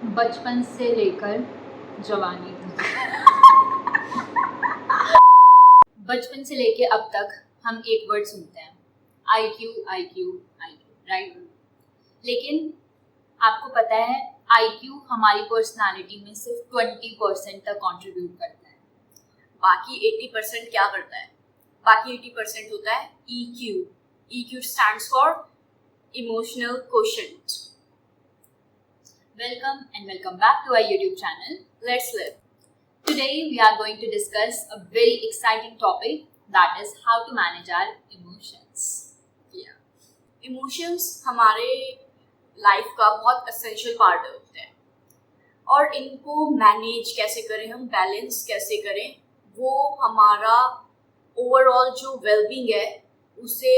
बचपन से लेकर जवानी तक। बचपन से लेके अब तक हम एक वर्ड सुनते हैं, IQ IQ IQ, राइट। लेकिन आपको पता है IQ हमारी पर्सनालिटी में सिर्फ 20% तक कंट्रीब्यूट करता है। बाकी 80% क्या करता है? बाकी 80% होता है EQ. EQ stands for emotional quotient. Welcome and welcome back to our YouTube channel. Let's live. Today we are going to discuss a very exciting topic, that is how to manage our emotions. Emotions हमारे life का बहुत essential part होते हैं और इनको manage कैसे करें, हम बैलेंस कैसे करें, वो हमारा ओवरऑल जो वेलबींग है उसे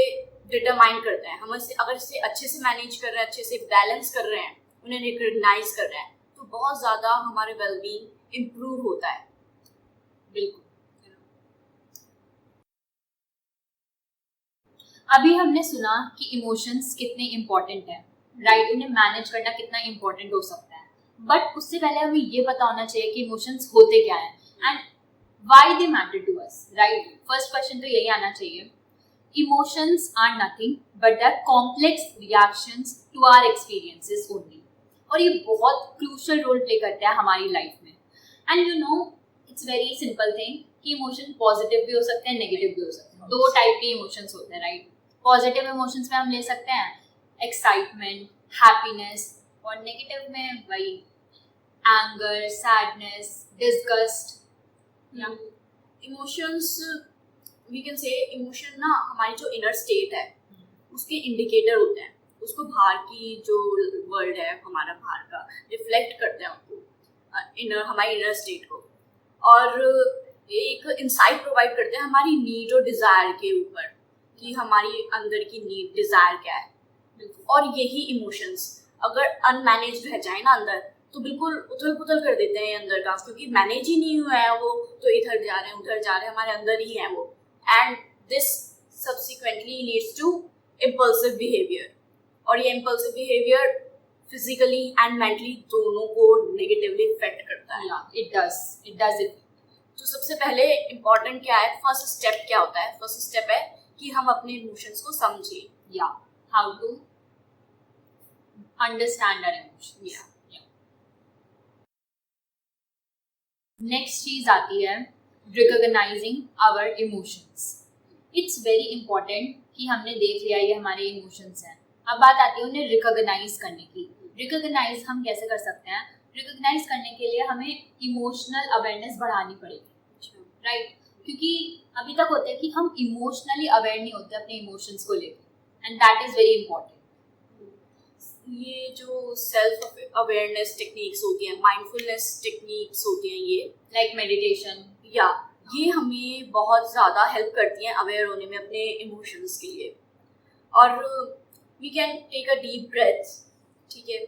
डिटरमाइन करते हैं। हम अगर इसे अच्छे से मैनेज कर रहे हैं, अच्छे से बैलेंस कर रहे हैं, उन्हें रिकग्नाइज कर रहे हैं, तो बहुत ज़्यादा हमारे वेलबींग इम्प्रूव होता है। बिल्कुल। अभी हमने सुना कि इमोशंस कितने इम्पोर्टेंट हैं, राइट। उन्हें मैनेज करना कितना इम्पोर्टेंट हो सकता है, बट उससे पहले हमें ये पता होना चाहिए कि इमोशंस होते क्या हैं and why they matter to us, right. First question तो यही आना चाहिए। Emotions are nothing but the complex reactions to our experiences only. और ये बहुत क्रूशियल रोल प्ले करता है हमारी लाइफ में। And you know it's very simple thing कि इमोशन पॉजिटिव भी हो सकते हैं, नेगेटिव भी हो सकते हैं। दो टाइप के इमोशंस होते हैं, राइट। पॉजिटिव इमोशंस में हम ले सकते हैं एक्साइटमेंट, हैप्पीनेस, और नेगेटिव में वही anger, sadness, disgust. Emotions we can say emotion ना हमारी जो इनर स्टेट है उसके इंडिकेटर होते हैं। उसको बाहर की जो वर्ल्ड है हमारा बाहर का रिफ्लेक्ट करते हैं उनको, हमारी इनर स्टेट को, और एक इंसाइट प्रोवाइड करते हैं हमारी नीड और डिज़ायर के ऊपर कि हमारी अंदर की नीड डिज़ायर क्या है। और यही इमोशंस अगर अनमैनेज रह जाए ना अंदर, तो बिल्कुल उथल पुथल कर देते हैं अंदर का, क्योंकि मैनेज ही नहीं हुआ है वो, तो इधर जा रहे हैं उधर जा रहे हैं, हमारे अंदर ही है वो। And this subsequently leads to impulsive behaviour, और ये impulsive behaviour physically and mentally दोनों को नेगेटिवली इफेक्ट करता है। It does it. तो सबसे पहले इम्पॉर्टेंट क्या है, फर्स्ट स्टेप क्या होता है? फर्स्ट स्टेप है कि हम अपने इमोशंस को समझें, या how to understand our emotions. Next चीज आती है recognising our emotions. It's very important कि हमने देख लिया ये हमारे इमोशंस हैं, अब बात आती है उन्हें रिकॉग्नाइज करने की। रिकॉग्नाइज हम कैसे कर सकते हैं? रिकॉग्नाइज करने के लिए हमें इमोशनल अवेयरनेस बढ़ानी पड़ेगी, राइट। क्योंकि अभी तक होता है कि हम इमोशनली अवेयर नहीं होते अपने इमोशंस को लेकर, and that is very important. ये जो सेल्फ अवेयरनेस टेक्निक्स होती हैं, माइंडफुलनेस टेक्निक्स होती हैं, ये लाइक मेडिटेशन, या ये हमें बहुत ज़्यादा हेल्प करती हैं अवेयर होने में अपने इमोशंस के लिए। और we can take a deep breath, ठीक है,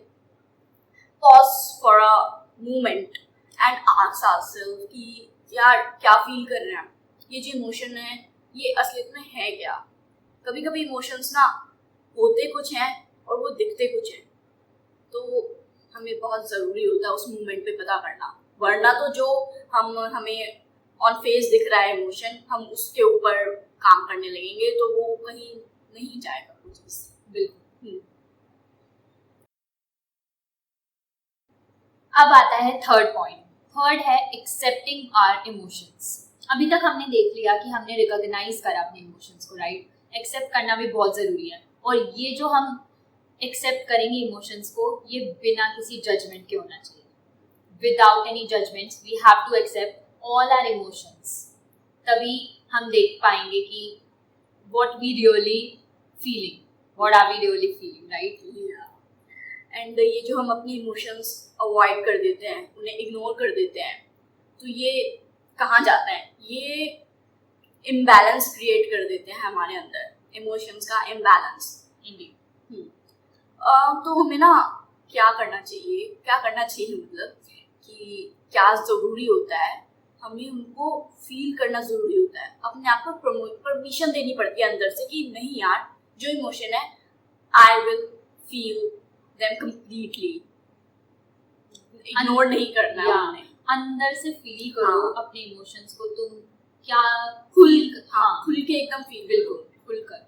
pause for a moment and ask ourselves कि यार क्या फील कर रहे हैं, ये जो इमोशन है ये असलियत में है क्या। कभी कभी इमोशंस ना होते कुछ हैं और वो दिखते कुछ हैं, तो हमें बहुत ज़रूरी होता है उस मोमेंट पे पता करना, वरना तो जो हमें ऑन फेस दिख रहा है इमोशन, हम उसके ऊपर काम करने लगेंगे तो वो कहीं नहीं जाएगा कुछ। बिल्कुल। अब आता है थर्ड पॉइंट। थर्ड है एक्सेप्टिंग आवर इमोशंस। अभी तक हमने देख लिया कि हमने रिकॉग्नाइज करा अपने इमोशंस को, राइट। एक्सेप्ट करना भी बहुत ज़रूरी है, और ये जो हम एक्सेप्ट करेंगे इमोशंस को, ये बिना किसी जजमेंट के होना चाहिए। Without any judgements we have to accept all our emotions. तभी हम देख पाएंगे कि what we really feeling, what are we really feeling, right. And ये जो हम अपनी इमोशंस अवॉइड कर देते हैं, उन्हें इग्नोर कर देते हैं, तो ये कहाँ जाता है? ये इम्बैलेंस क्रिएट कर देते हैं हमारे अंदर, इमोशंस का इम्बैलेंस। तो हमें ना क्या करना चाहिए मतलब कि क्या ज़रूरी होता है, हमें उनको फील करना ज़रूरी होता है, अपने आप को परमिशन देनी पड़ती है अंदर से कि नहीं यार, जो इमोशन है I will feel them completely. Ignore नहीं करना है या उन्हें। अंदर से फील करो हाँ। अपने इमोशंस को, तुम क्या खुल feel- हाँ खुल के एकदम फील बिल्कुल खुलकर,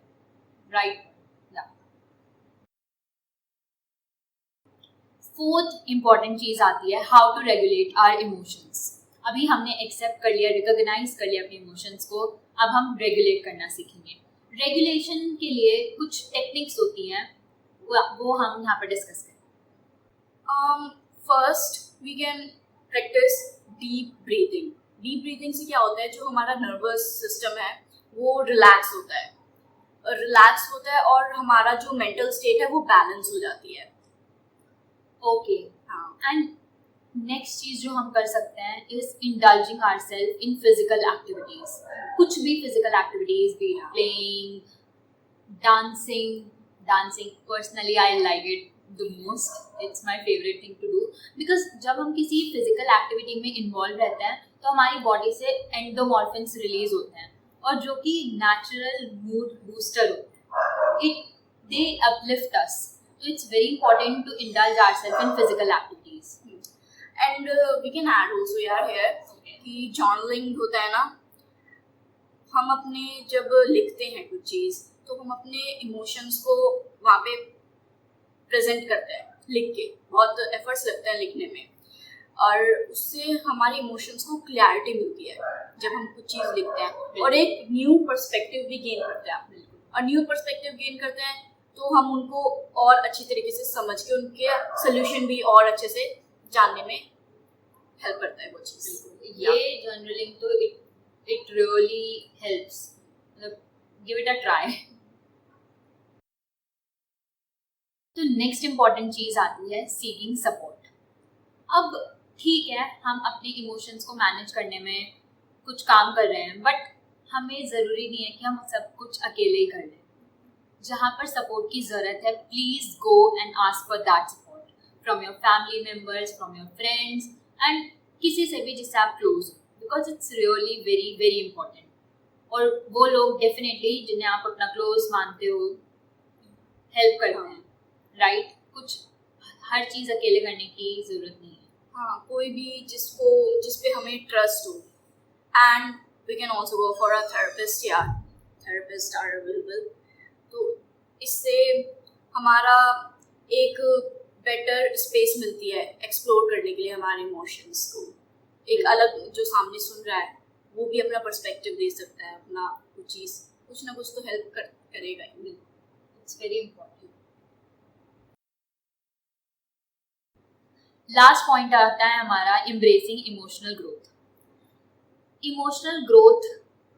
राइट। फोर्थ इम्पॉर्टेंट चीज आती है how to regulate our emotions. अभी हमने एक्सेप्ट कर लिया, रिकॉग्नाइज कर लिया अपने इमोशंस को, अब हम रेगुलेट करना सीखेंगे। रेगुलेशन के लिए कुछ टेक्निक्स होती हैं, वो हम यहाँ पर डिस्कस करें। First we can practise deep breathing. Deep breathing से क्या होता है, जो हमारा नर्वस सिस्टम है वो रिलैक्स होता है और हमारा जो मेंटल स्टेट है वो बैलेंस हो जाती है। ओके, हाँ एंड नेक्स्ट चीज जो हम कर सकते हैं is indulging ourselves in physical activities. कुछ भी physical activities, be playing, dancing personally I like it the most, it's my favourite thing to do, because जब हम किसी फिजिकल एक्टिविटी में इन्वॉल्व रहते हैं तो हमारी बॉडी से एंडोमॉर्फिन्स रिलीज होते हैं और जो कि नेचुरल मूड बूस्टर होते हैं, they uplift us. So it's very important to indulge ourselves in physical activities. And we can add also यार हेयर कि जर्नलिंग होता है ना, हम अपने जब लिखते हैं कुछ चीज़ तो हम अपने इमोशंस को वहाँ पे प्रेजेंट करते हैं लिख के, बहुत एफर्ट्स लगते हैं लिखने में और उससे हमारे इमोशंस को क्लैरिटी मिलती है जब हम कुछ चीज़ लिखते हैं और एक न्यू पर्सपेक्टिव भी गेन करते हैं। और न्यू पर्सपेक्टिव गेन करते हैं तो हम उनको और अच्छी तरीके से समझ के उनके सोल्यूशन भी और अच्छे से जानने में हेल्प करता है वो चीज़। ये जर्नलिंग तो इट रियली हेल्प्स, मतलब गिव इट अ ट्राई। तो नेक्स्ट इम्पॉर्टेंट चीज आती है सीकिंग सपोर्ट। अब ठीक है, हम अपने इमोशंस को मैनेज करने में कुछ काम कर रहे हैं, बट हमें ज़रूरी नहीं है कि हम सब कुछ अकेले ही कर लें। जहाँ पर सपोर्ट की ज़रूरत है, please go and ask for that support from your family members, from your friends and किसी से भी जिससे आप क्लोज हो, because it's really very very important. और वो लोग डेफिनेटली जिन्हें आप अपना क्लोज मानते हो हेल्प करते हैं, राइट? कुछ हर चीज़ अकेले करने की ज़रूरत नहीं है। हाँ, कोई भी जिस पे हमें ट्रस्ट हो। And we can also go for a therapist, यार थेरेपिस्ट आर अवेलेबल। तो इससे हमारा एक बेटर स्पेस मिलती है एक्सप्लोर करने के लिए हमारे इमोशंस को। एक अलग जो सामने सुन रहा है वो भी अपना पर्सपेक्टिव दे सकता है, अपना कुछ ना कुछ तो हेल्प करेगा ही। It's very important. Last point आता है हमारा embracing emotional growth. Emotional growth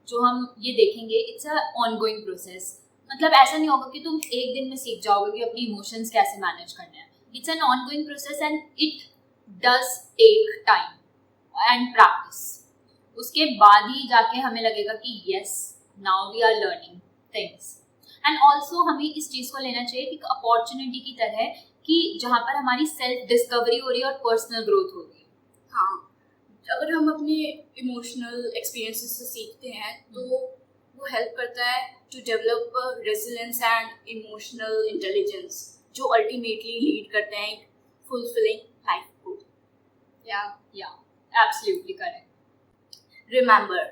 जो हम ये देखेंगे, इट्स अ ऑनगोइंग प्रोसेस। मतलब ऐसा नहीं होगा कि तुम एक दिन में सीख जाओगे कि अपनी इमोशंस कैसे मैनेज करना है। It's an ongoing process and it does take time and practice. उसके बाद ही जाके हमें लगेगा कि yes, now we are learning things. And also हमें इस चीज़ को लेना चाहिए कि अपॉर्चुनिटी की तरह कि जहाँ पर हमारी सेल्फ डिस्कवरी हो रही है और पर्सनल ग्रोथ हो रही है। हाँ, अगर हम अपने इमोशनल एक्सपीरियंसेस से सीखते हैं तो वो हेल्प करता है to develop resilience and emotional intelligence, जो अल्टीमेटली लीड करते हैं एक फुलफिलिंग लाइफ को। या absolutely correct. Remember,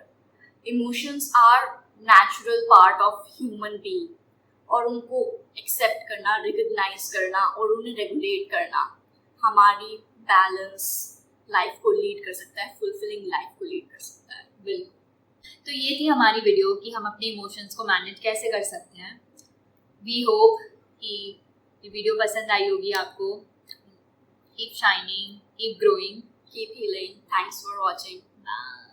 emotions are natural part of human being और उनको एक्सेप्ट करना, रिकग्नाइज करना और उन्हें रेगुलेट करना हमारी बैलेंस लाइफ को लीड कर सकता है, फुलफिलिंग लाइफ को लीड कर सकता है। बिल्कुल। तो ये थी हमारी वीडियो कि हम अपने इमोशंस को मैनेज कैसे कर सकते हैं। वी होप कि ये वीडियो पसंद आई होगी आपको। Keep shining, keep growing, keep healing. Thanks for watching. Bye.